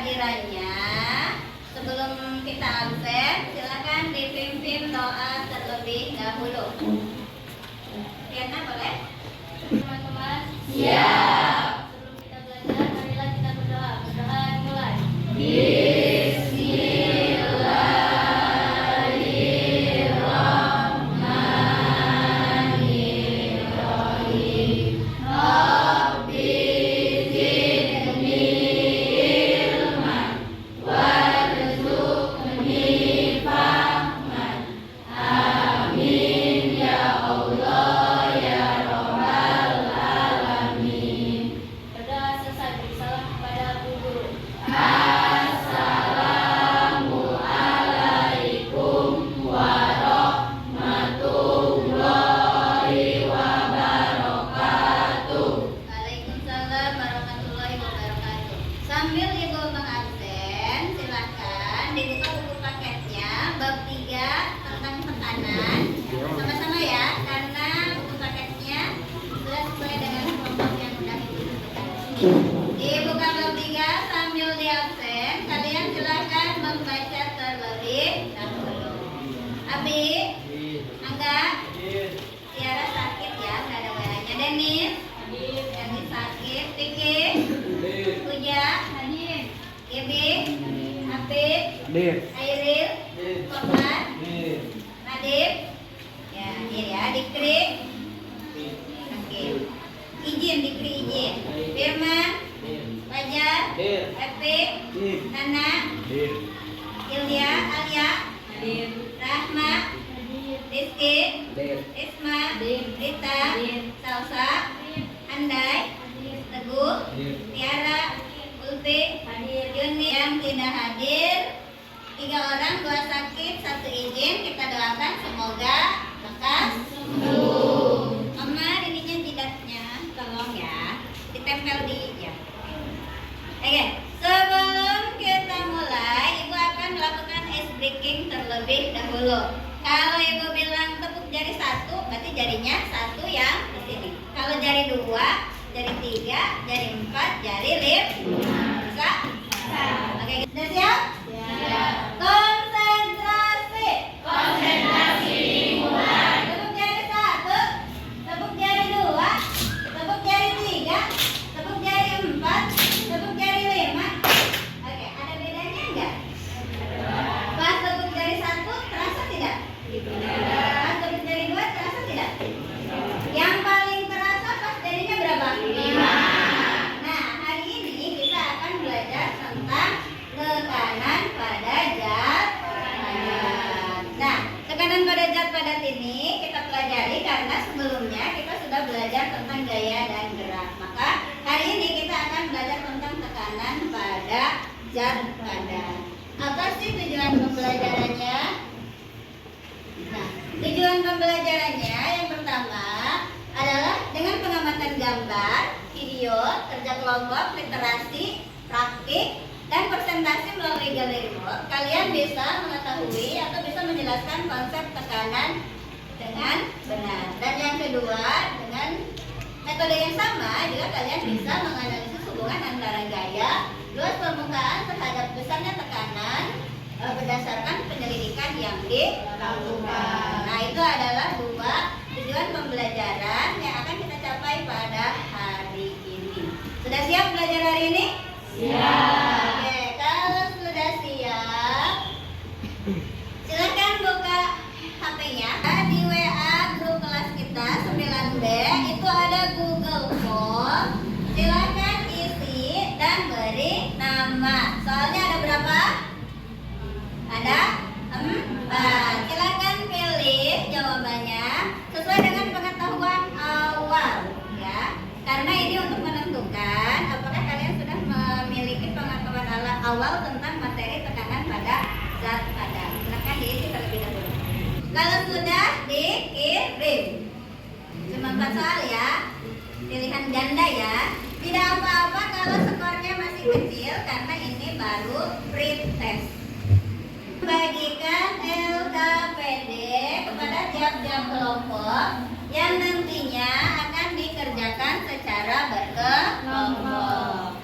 kehadirannya. Sebelum kita absen, silakan dipimpin doa terlebih dahulu. Tiana boleh? Teman-teman. Siap. Sebelum kita belajar, marilah kita berdoa. Berdoa mulai. Berdoa selesai, beri salam kepada Bu Guru. Waalaikumsalam warahmatullahi wabarakatuh. Sambil Ibu mengabsen, silakan dibuka buku paketnya bab 3 tentang tekanan. Sama-sama ya, karena buku paketnya sudah sesuai dengan kelompok yang sudah ditentukan. Dibuka bab 3 sambil diabsen, kalian silakan membaca terlebih dahulu. Abi, Angga, Tiara sakit ya, nggak ada WA-nya. Denis sakit. Vicky, Puja, Ibi, Apit, Airil, Korban, Nadib, ya, Dikri, oke. Izin, Dikri izin. Firman, Fajar, Epi, Nana, Ilya, Alia, Rahma, Rizky, Isma, Rita, Salsa, Andai, Teguh, Tiara, Ulfi, Yuni yang tidak hadir. 3 orang, 2 sakit, 1 izin. Kita doakan semoga lekas sembuh. Mama, ininya jidatnya, tolong ya, ditempel di jam. Oke, sebelum kita mulai, Ibu akan melakukan ice breaking terlebih dahulu. Kalau Ibu bilang tepuk jari 1, berarti jarinya 1 yang di sini. Kalau jari 2, jari 3, jari 4, jari 5. Bisa? Oke, sudah siap? Siap. Konsentrasi. Mulai. Tepuk jari 1, tepuk jari 2, tepuk jari 3, tepuk jari 4, tepuk jari 5. Oke, ada bedanya enggak? Pas tepuk jari 1 terasa tidak? Pas tepuk jari 2 terasa tidak? Yang paling terasa pas jarinya berapa? 5. Nah, hari ini kita akan belajar tentang tekanan pada zat padat. Nah, tekanan pada zat padat ini kita pelajari karena sebelumnya kita sudah belajar tentang gaya dan gerak. Maka hari ini kita akan belajar tentang tekanan pada zat padat. Apa sih tujuan pembelajarannya? Nah, tujuan pembelajarannya yang pertama adalah dengan pengamatan gambar, video, kerja kelompok, literasi, praktik, dan presentasi melalui galeri board, kalian bisa mengetahui atau bisa menjelaskan konsep tekanan dengan benar. Dan yang kedua, dengan metode yang sama juga kalian bisa menganalisis hubungan antara gaya, luas permukaan terhadap besarnya tekanan berdasarkan penyelidikan yang dilakukan. Nah, itu adalah 2 tujuan pembelajaran yang akan kita capai pada hari ini. Sudah siap belajar hari ini? Siap. Oke, kalau sudah siap, silakan buka HP-nya. Di WA grup kelas kita 9B itu ada Google Form. Silakan isi dan beri nama. Soalnya ada berapa? Ada 4. Silakan pilih jawabannya sesuai dengan pengetahuan awal ya. Karena ini untuk menentukan apakah kalian sudah memiliki pengetahuan awal tentang materi tekanan pada zat padat. Silakan diisi terlebih dahulu. Kalau sudah dikirim, cuma 4 soal ya, pilihan ganda ya. Tidak apa-apa kalau skornya masih kecil karena ini baru pre-test. Bagikan LKPD kepada tiap-tiap kelompok yang nantinya akan dikerjakan secara berkelompok.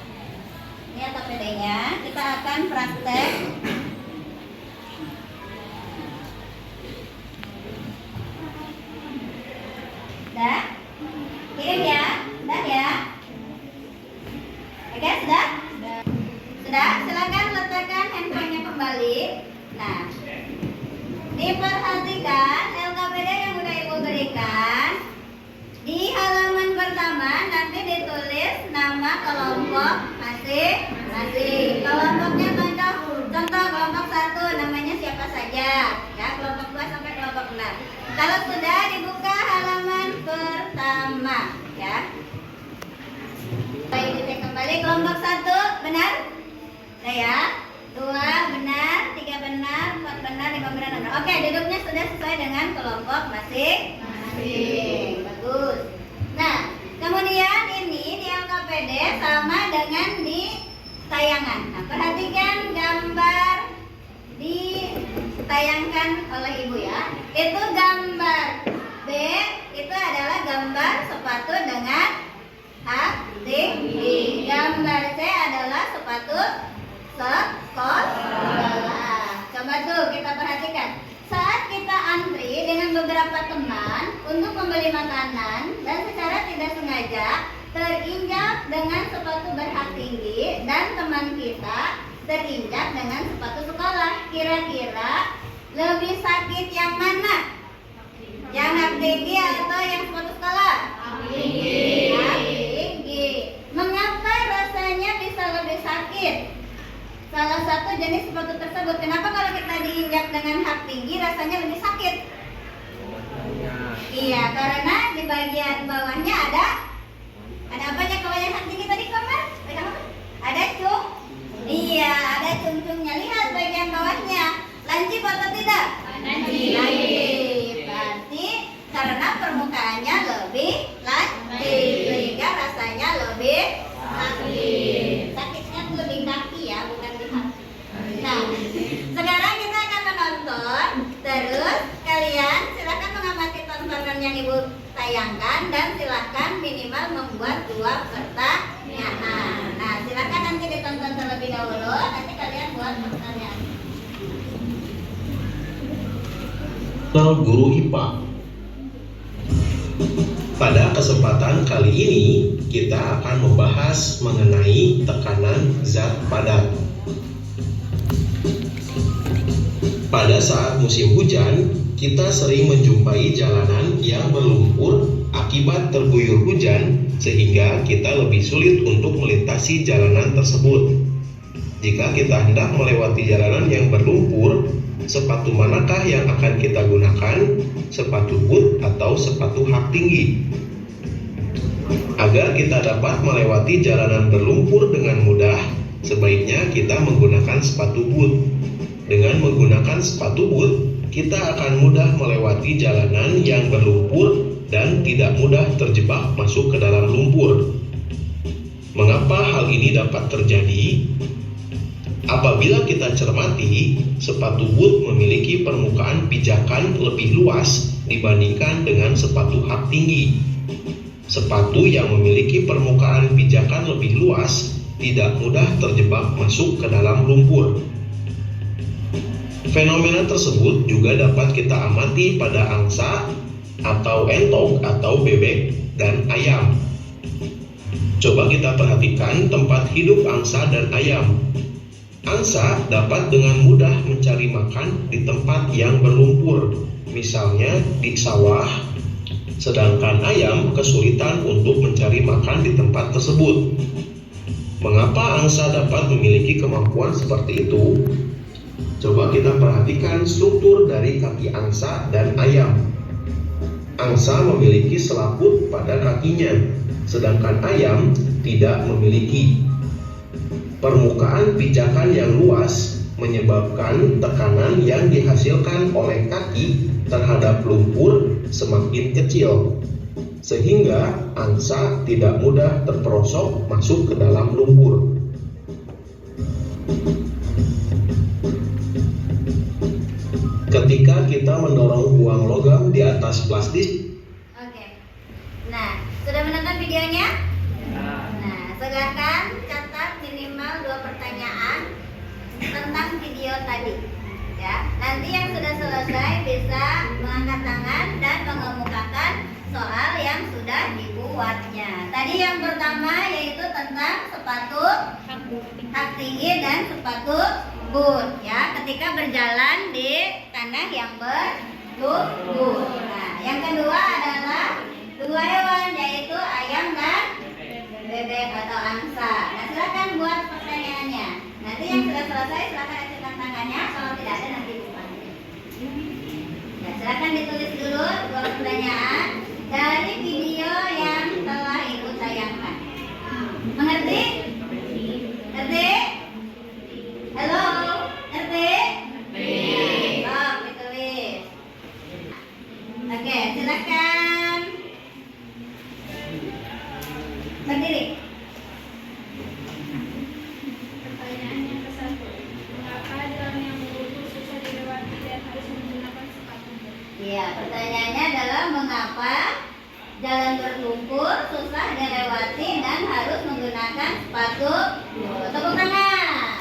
Ini LKPD-nya, kita melakukan praktek. Dah? Kirim ya? Dah ya? Oke, sudah? Sudah? Silakan letakkan handphonenya kembali. Nah, diperhatikan LKPD yang udah Ibu berikan. Di halaman pertama nanti ditulis nama kelompok masing-masing. Kelompoknya contoh kelompok 1 namanya siapa saja, ya, kelompok 2 sampai kelompok 6. Kalau sudah dibuka halaman pertama, ya. Baik, dicek kembali kelompok 1 benar? Nah ya. 2 benar, 3 benar, 4 benar, 5 benar, 6 benar. Oke, duduknya sudah sesuai dengan kelompok masing-masing. Bagus. Nah, kemudian ini di LKPD sama dengan di tayangan. Nah, perhatikan gambar ditayangkan oleh Ibu ya. Itu gambar B, itu adalah gambar sepatu dengan hak tinggi. Gambar C adalah sepatu sekolah. Coba tuh kita perhatikan. Saat kita antri dengan beberapa teman untuk membeli makanan dan secara tidak sengaja terinjak dengan sepatu berhak tinggi dan teman kita terinjak dengan sepatu sekolah, kira-kira lebih sakit yang mana? Yang hak tinggi atau yang sepatu sekolah? Hak tinggi. Mengapa rasanya bisa lebih sakit? Salah satu jenis sepatu tersebut. Kenapa kalau kita diinjak dengan hak tinggi rasanya lebih sakit? Iya, karena di bagian bawahnya ada apanya kalau yang hak tinggi tadi Komar? Ada cung. Iya, ada cung-cungnya. Lihat bagian bawahnya. Lancip atau tidak? Lancip. Berarti karena permukaannya lebih lancip sehingga rasanya lebih sakit. Sakitnya tuh di kaki ya, bukan di hati. Nah, sekarang kita akan menonton. Terus kalian silakan mengamati tontonan yang Ibu tayangkan dan silakan minimal membuat 2 pertanyaan. Nah, silakan nanti ditonton terlebih dahulu. Nanti kalian buat pertanyaan. Guru IPA. Pada kesempatan kali ini kita akan membahas mengenai tekanan zat padat. Pada saat musim hujan, kita sering menjumpai jalanan yang berlumpur akibat terguyur hujan sehingga kita lebih sulit untuk melintasi jalanan tersebut. Jika kita hendak melewati jalanan yang berlumpur, sepatu manakah yang akan kita gunakan? Sepatu boot atau sepatu hak tinggi? Agar kita dapat melewati jalanan berlumpur dengan mudah, sebaiknya kita menggunakan sepatu boot. Dengan menggunakan sepatu boot, kita akan mudah melewati jalanan yang berlumpur dan tidak mudah terjebak masuk ke dalam lumpur. Mengapa hal ini dapat terjadi? Apabila kita cermati, sepatu boot memiliki permukaan pijakan lebih luas dibandingkan dengan sepatu hak tinggi. Sepatu yang memiliki permukaan pijakan lebih luas tidak mudah terjebak masuk ke dalam lumpur. Fenomena tersebut juga dapat kita amati pada angsa atau entok atau bebek dan ayam. Coba kita perhatikan tempat hidup angsa dan ayam. Angsa dapat dengan mudah mencari makan di tempat yang berlumpur, misalnya di sawah, sedangkan ayam kesulitan untuk mencari makan di tempat tersebut. Mengapa angsa dapat memiliki kemampuan seperti itu? Coba kita perhatikan struktur dari kaki angsa dan ayam. Angsa memiliki selaput pada kakinya, sedangkan ayam tidak memiliki. Permukaan pijakan yang luas menyebabkan tekanan yang dihasilkan oleh kaki terhadap lumpur semakin kecil, sehingga angsa tidak mudah terperosok masuk ke dalam lumpur. Ketika kita mendorong uang logam di atas plastik. Oke. Nah, sudah menonton videonya? Nah, silakan catat minimal 2 pertanyaan Nanti yang sudah selesai bisa mengangkat tangan dan mengemukakan soal yang sudah dibuatnya. Tadi yang pertama yaitu tentang sepatu hak tinggi dan sepatu boot ya, ketika berjalan di tanah yang berlumpur. Nah, yang kedua adalah dua hewan yaitu ayam dan bebek atau angsa. Nah, silakan buat pertanyaannya. Nanti yang sudah selesai silakan acungkan tangannya. Kalau tidak ada nanti lupa. Ya, silakan ditulis dulu dua pertanyaan dari video yang telah Ibu tayangkan. Mengerti? Ngerti? Halo? Ngerti? Oh, ditulis. Oke, silakan berdiri. Pertanyaan yang ke-1. Mengapa jalan yang berlumpur susah dilewati dan harus menggunakan sepatu boot? Iya, pertanyaannya adalah mengapa jalan berlumpur susah dilewati dan harus menggunakan sepatu boot. Tepuk tangan.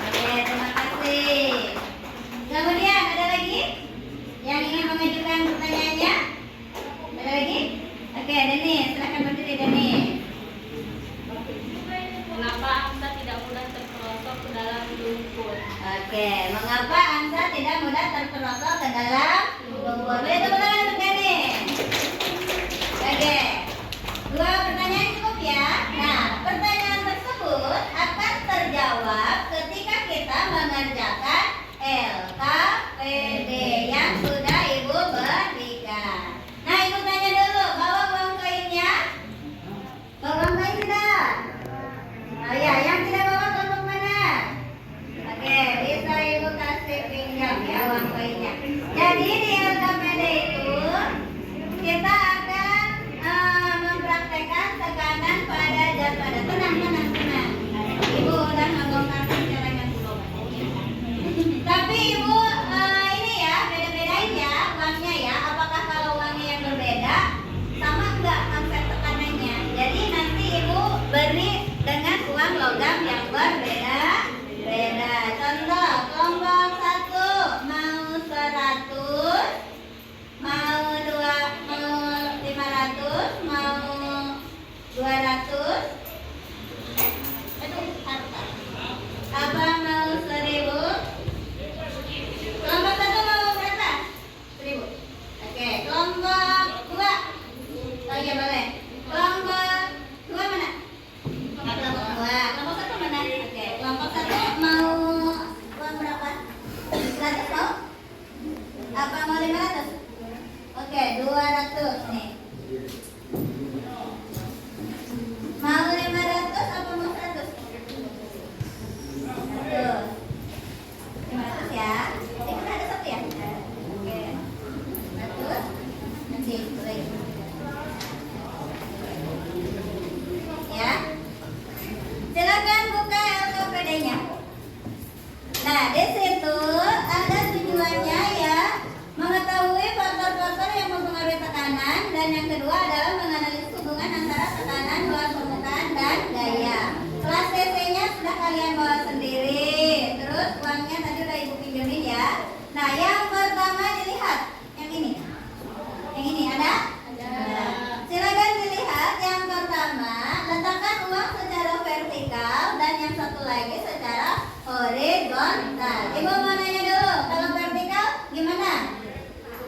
Oke, terima kasih. Kemudian ada lagi yang ingin mengajukan pertanyaannya? Ada lagi? Oke, Deni, silakan berdiri Deni. Mengapa angsa tidak mudah terperosok ke dalam lumpur? Oke, mengapa angsa tidak mudah terperosok ke dalam lumpur? Boleh tepuk tangan untuk Deni. Oke, dua pertanyaan cukup ya. Nah, pertanyaan tersebut akan terjawab ketika kita mengerjakan LKPD yang sudah Ibu berikan. Nah, Ibu tanya dulu, bawa uang koinnya? Bawa uang koin tidak? Oh ya, yang tidak bawa kelompok mana? Oke, bisa Ibu kasih pinjam ya uang koinnya. Jadi di LKPD itu kita akan mempraktekkan tekanan pada zat padat. Tenang. Ibu udah membongkarkan celengan dulu. Tapi Ibu ini ya beda-bedain ya uangnya ya. Apakah kalau uangnya yang berbeda sama enggak konsep tekanannya? Jadi nanti Ibu beri dengan uang logam yang berbeda. Contoh kelompok 1 mau 100, mau 500, mau 200. Aduh, harta. Apa mau 1000? Kelompok 1 mau berapa? 1000. Oke, kelompok 2. Oh iya boleh. Kelompok 2 mana? Kelompok 2. Kelompok 1 mana? Oke, kelompok 1 mau uang berapa? 100 mau? Apa mau 500? Oke, 200 nih. Mau 500 apa mau 100? 100. 500 ya. Ini kan ada 1 ya? Oke. 100. Nanti boleh. Ya. Silakan buka LKPD-nya. Nah, di situ ada tujuannya ya, mengetahui faktor-faktor yang mempengaruhi tekanan, dan yang kedua adalah menganalisis hubungan antara tekanan, luas permukaan, dan gaya. Kelas CC-nya sudah kalian bawa sendiri. Terus uangnya tadi udah Ibu pinjemin ya. Nah, yang pertama dilihat yang ini. Yang ini ada? Ada. Silakan dilihat yang pertama, letakkan uang secara vertikal dan yang satu lagi secara horizontal. Ibu mau nanya dulu, kalau vertikal gimana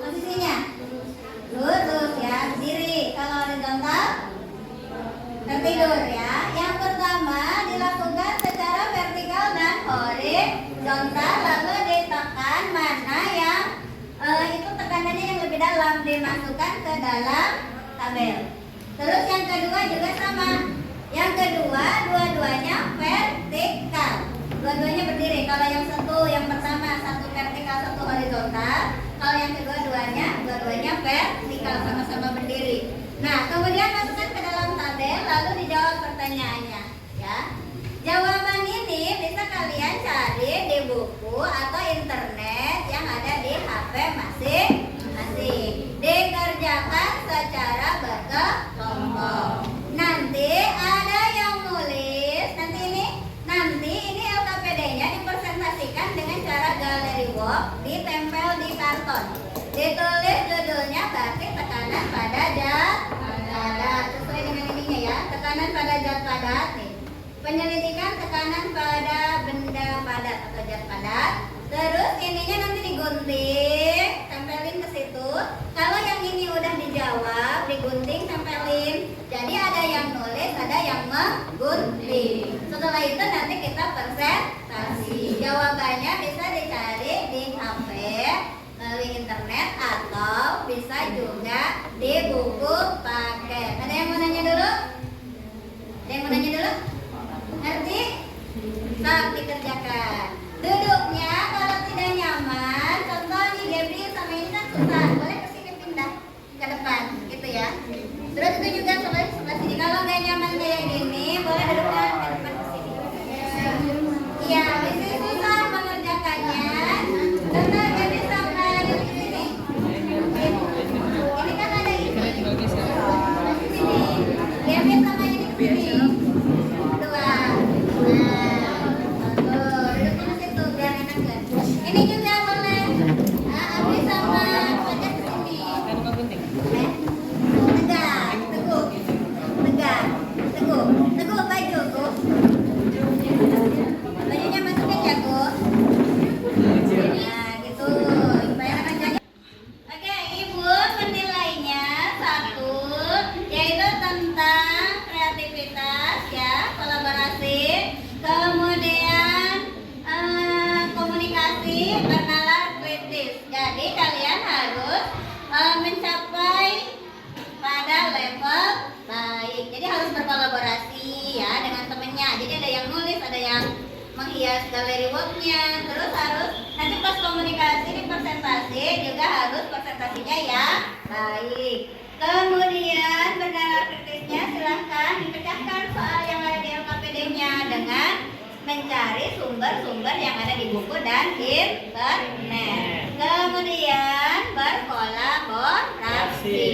posisinya? Lurus ya, diri. Kalau horizontal tertidur ya. Yang pertama dilakukan secara vertikal dan horizontal, lalu ditekan mana yang itu tekanannya yang lebih dalam, dimasukkan ke dalam tabel. Terus yang kedua juga sama. Yang kedua dua-duanya vertikal. Dua-duanya berdiri. Kalau yang pertama satu vertikal satu horizontal. Kalau yang kedua dua-duanya vertikal, sama-sama berdiri. Nah, kemudian masukkan ke dalam tabel lalu dijawab pertanyaannya ya. Jawaban ini bisa kalian cari di buku atau internet yang ada di HP masing-masing. Dikerjakan secara berkelompok. Nanti ada yang nulis, nanti ini LKPD-nya dipresentasikan dengan cara gallery walk tekanan pada zat padat nih. Penyelidikan tekanan pada benda padat atau zat padat. Terus ininya nanti digunting, tempelin ke situ. Kalau yang ini udah dijawab, digunting, tempelin. Jadi ada yang nulis, ada yang menggunting. Setelah itu nanti kita presentasi. Jawabannya bisa dicari di HP, melalui internet, atau bisa juga di buku paket. Ada yang mau nanya dulu? Ada yang mau nanya dulu? Ngerti? Sok dikerjakan. Duduknya kalau tidak nyaman, contoh nih Gabriel sama ini kan susah, boleh ke sini pindah ke depan, gitu ya. Terus itu juga sebelah sini. Kalau nggak nyaman kayak gini, boleh duduknya ke depan ke sini. Iya, bisa susah mengerjakannya. Contoh Gabriel sama di sini. Ini kan ada ini. Gabriel sama ini ke sini. Dua. Ini juga boleh. Abdi sama Fajar ke sini. Tegak, teguh. Tegak, teguh. Teguh baju, Bu. Bajunya masukin ya, Bu. Nah, gitu. Supaya anak jaga. Oke, Ibu penilainya 1, yaitu tentang kreativitas ya, kolaborasi. Kemudian komunikasi bernalar kritis. Jadi kalian harus mencapai pada level baik. Jadi harus berkolaborasi ya dengan temennya. Jadi ada yang nulis, ada yang menghias galeri worknya. Terus harus nanti pas komunikasi di presentasi juga harus presentasinya ya baik. Kemudian bernalar kritisnya silahkan dipecahkan soal yang ada di LKPD-nya dengan mencari sumber-sumber yang ada di buku dan internet. Kemudian berkolaborasi.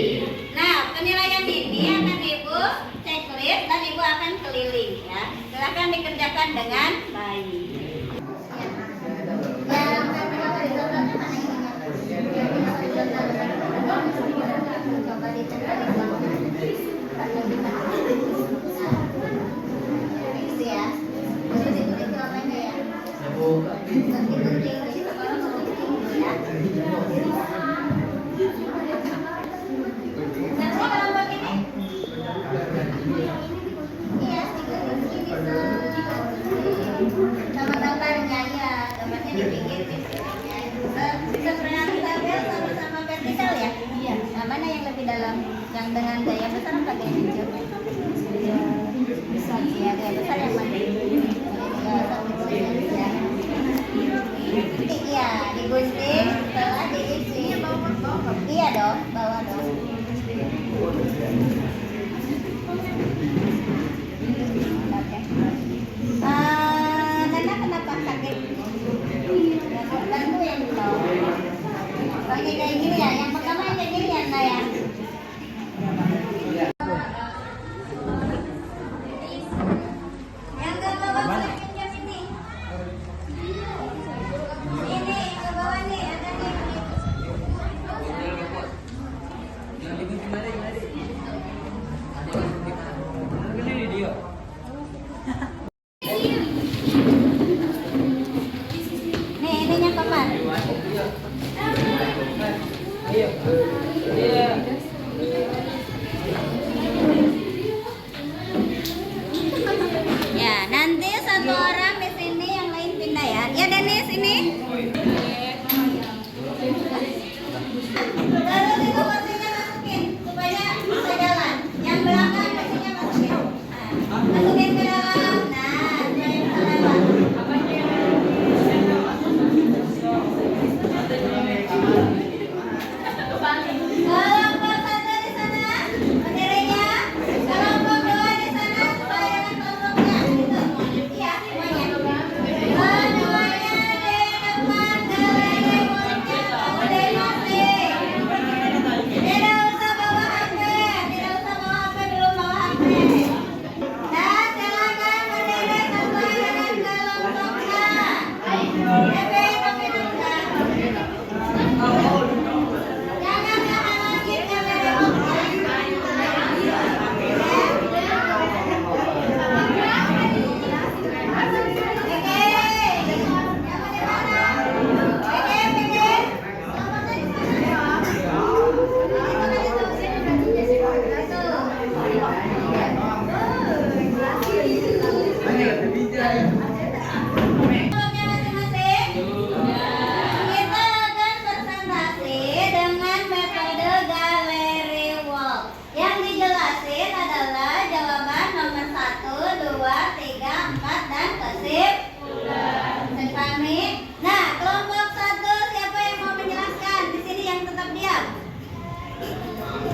Nah, penilaian ini akan Ibu checklist dan Ibu akan keliling ya. Silakan dikerjakan dengan baik. Yang pertama di contohnya mana ininya? Coba ditempelin ya. Sama gambarnya ya, gambarnya di pinggir bisa tabel sama vertikal ya? Iya. Nah, mana yang lebih dalam? Yang dengan gaya besar apa gaya kecil? Besar. Iya, gaya besar yang mana? Iya, digunting setelah diisi. Iya dong, bawah dong. Nana kenapa sakit? Bantu yang dulu. Pakai kayak gini ya. Yang pertama yang kayak gini ya, Nana ya. Yang Kelompoknya masing-masing. Kita akan presentasi dengan metode gallery walk. Yang dijelasin adalah jawaban nomor 1, 2, 3, 4 dan kesimpulan. Dipahami? Nah, kelompok 1 siapa yang mau menjelaskan? Di sini yang tetap diam.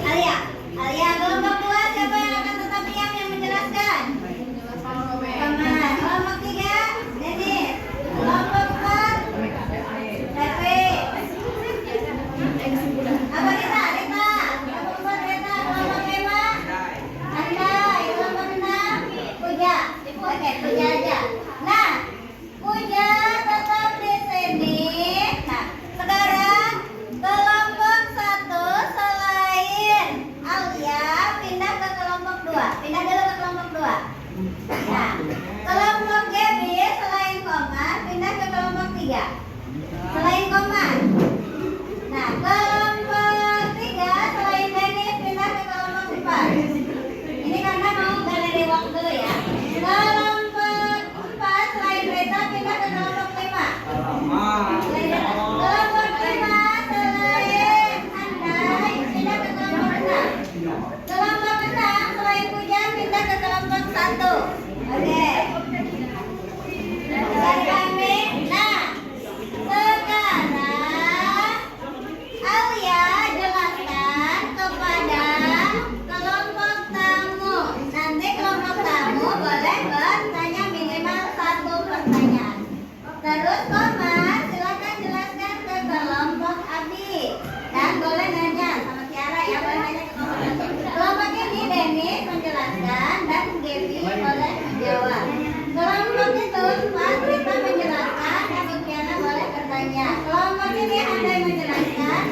Alia. Kelompok 2 siapa yang akan tetap diam yang menjelaskan? Kelompok 3 Denis. Kelompok 4 Devi. Apa Rita? Kelompok 4 Rita. Kelompok 5 Andai. Kelompok 6 Puja. Oke, Puja aja. Nah, Puja tetap di sini. Nah, sekarang kelompok 1 selain Alia pindah ke kelompok 2. Pindah dulu ke kelompok 2. Nah, kelompok Gaby selain Komar pindah ke kelompok 3. Selain Komar. Nah, kelompok 3 selain Denis pindah ke kelompok 4. Ini karena mau galeri walk dulu ya. Kelompok 4 selain Rita pindah ke kelompok 5. Kelompok 5 selain Andai pindah ke kelompok 6. Kelompok 6 selain Puja pindah ke kelompok 1. Oke. Kami. Nah, sekarang Alia jelaskan kepada kelompok tamu. Nanti kelompok tamu boleh bertanya minimal 1 pertanyaan. Terus Komar silakan jelaskan ke kelompok Abi. Dan boleh nanya sama Tiara ya, boleh nanya ke kelompok Abi. Kelompok ini Denis menjelaskan dan Gaby boleh menjawab. Kelompok itu Rita menjelaskan, Ibu Tiara boleh bertanya. Kelompok ini Andai menjelaskan,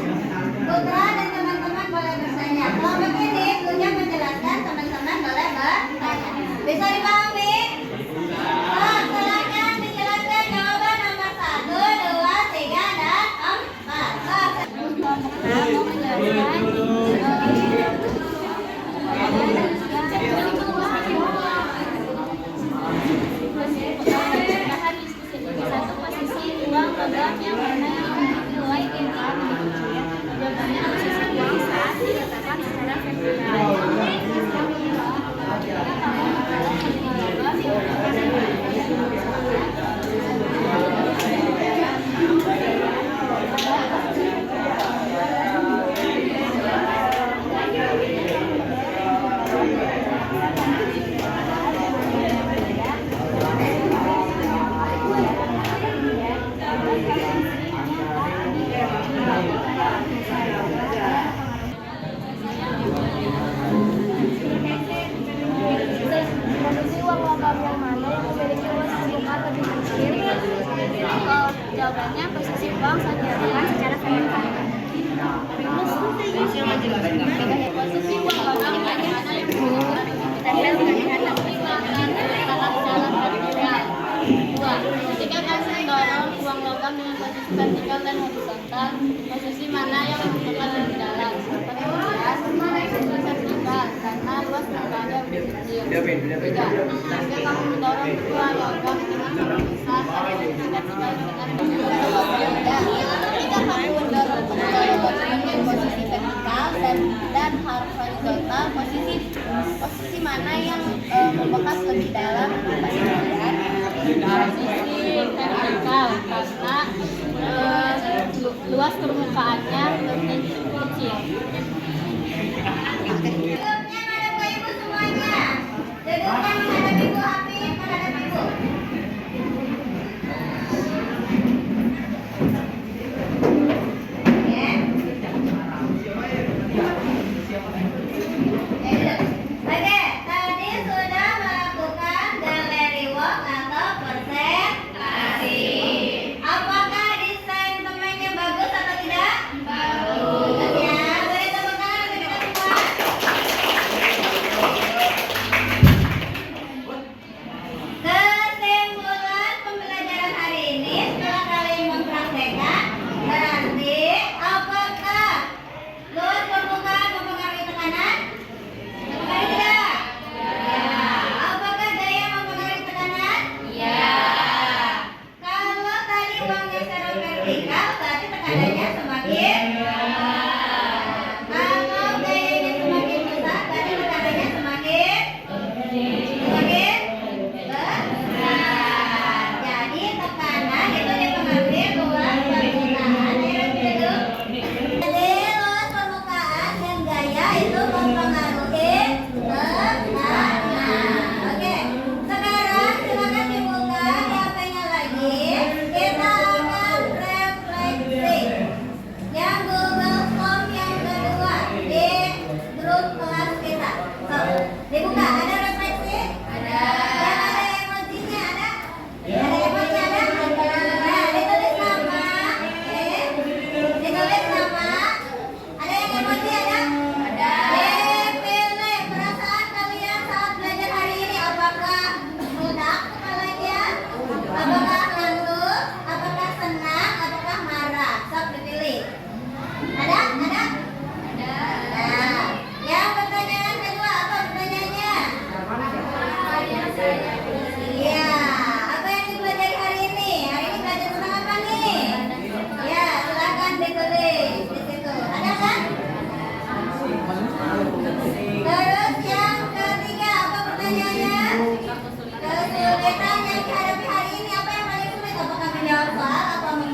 Putra dan teman-teman boleh bertanya. Kelompok ini Punya menjelaskan, teman-teman boleh bertanya. Bisa dipahami? Oh, silakan dijelaskan jawaban nomor 1, 2, 3 dan 4. Mau menjelaskan bahan diskusi ini. 1, posisi uang logam yang mana yang nilai income. Jawabannya posisi uang saat diletakkan secara vertikal. Posisi uang logam yang mana yang memiliki posisi muka lebih kecil? Jawabannya posisi uang saat diletakkan secara vertikal. Posisi uang logam yang mana yang memiliki tempel dengan lebih diletakkan secara vertikal. 2. Ketika kasih mendorong uang logam dengan posisi vertikal dan horizontal, posisi mana yang membutuhkan lebih dalam? Posisi vertikal karena luas tempatnya lebih kecil. 3. Jika kamu mendorong uang logam dengan besar, posisi vertikal dengan ketika kamu mendorong uang logam dengan posisi vertikal dan horizontal, posisi mana yang membekas lebih dalam? Posisi vertikal karena luas permukaannya lebih kecil. Duduknya menghadap ke ibu semuanya. Duduknya menghadap ibu Abi, menghadap ibu. Oke, tadi sudah melakukan gallery walk atau presentasi. Apakah desain temannya bagus atau tidak? Bagus ya, boleh tepuk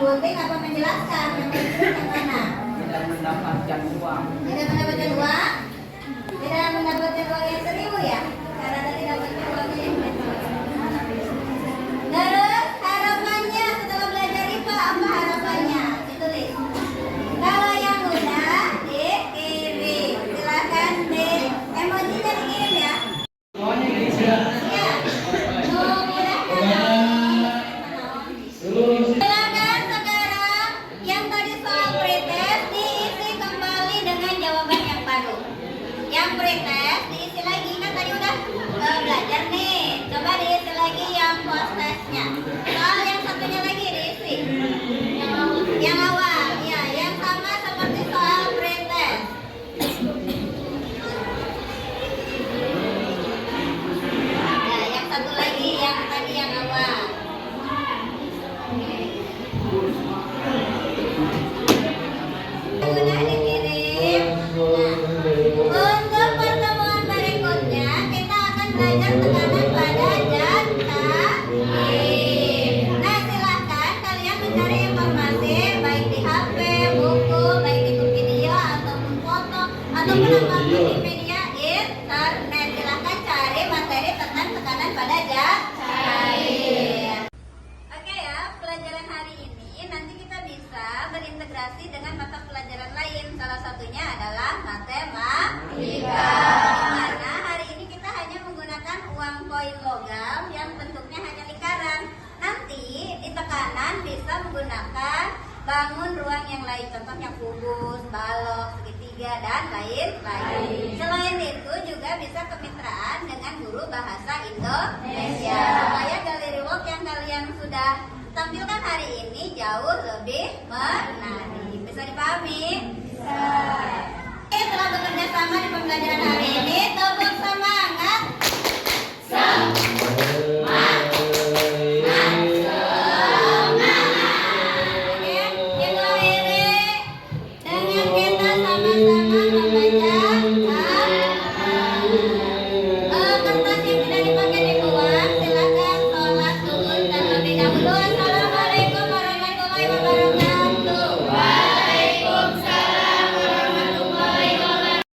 memgunting apa menjelaskan? Yang mana? Tidak mendapatkan uang. Tidak mendapatkan uang? Tidak mendapatkan uang yang 1.000 ya? Karena tadi dapatkan uangnya yang terus harapannya setelah belajar IPA apa harapannya? Ditulis. Kalau yang udah dikirim, silakan di emojinya dikirim ya. Semuanya bisa. Ya. Memudahkan. Silakan sekarang yang tadi soal pretest diisi kembali dengan jawaban yang baru. Yang pretest diisi lagi, kan tadi udah belajar nih. Coba diisi lagi yang post testnya. Soal yang satunya lagi diisi. Yang awal, ya, yang sama seperti soal pretest. Nah, yang satu lagi yang tadi yang awal. Sudah dikirim. Nah, untuk pertemuan berikutnya kita akan belajar tekanan pada zat aktif. Nah, silahkan kalian mencari informasi baik di HP, buku, baik itu video ataupun foto ataupun apapun di media internet. Silahkan cari materi tentang tekanan pada zat cair. Oke ya, pelajaran hari ini nanti kita bisa berintegrasi dengan mata pelajaran lain. Salah satunya adalah matematika. Karena hari ini kita hanya menggunakan uang koin logam yang bentuknya hanya lingkaran. Nanti di tekanan bisa menggunakan bangun ruang yang lain, contohnya kubus, balok, segitiga, dan lain-lain. Selain itu juga bisa kemitraan dengan guru bahasa Indonesia supaya galeri work yang kalian sudah tampilkan hari ini jauh lebih menarik. Bisa dipahami? Bisa. Oke, telah bekerja sama di pembelajaran hari ini. Tepuk semangat.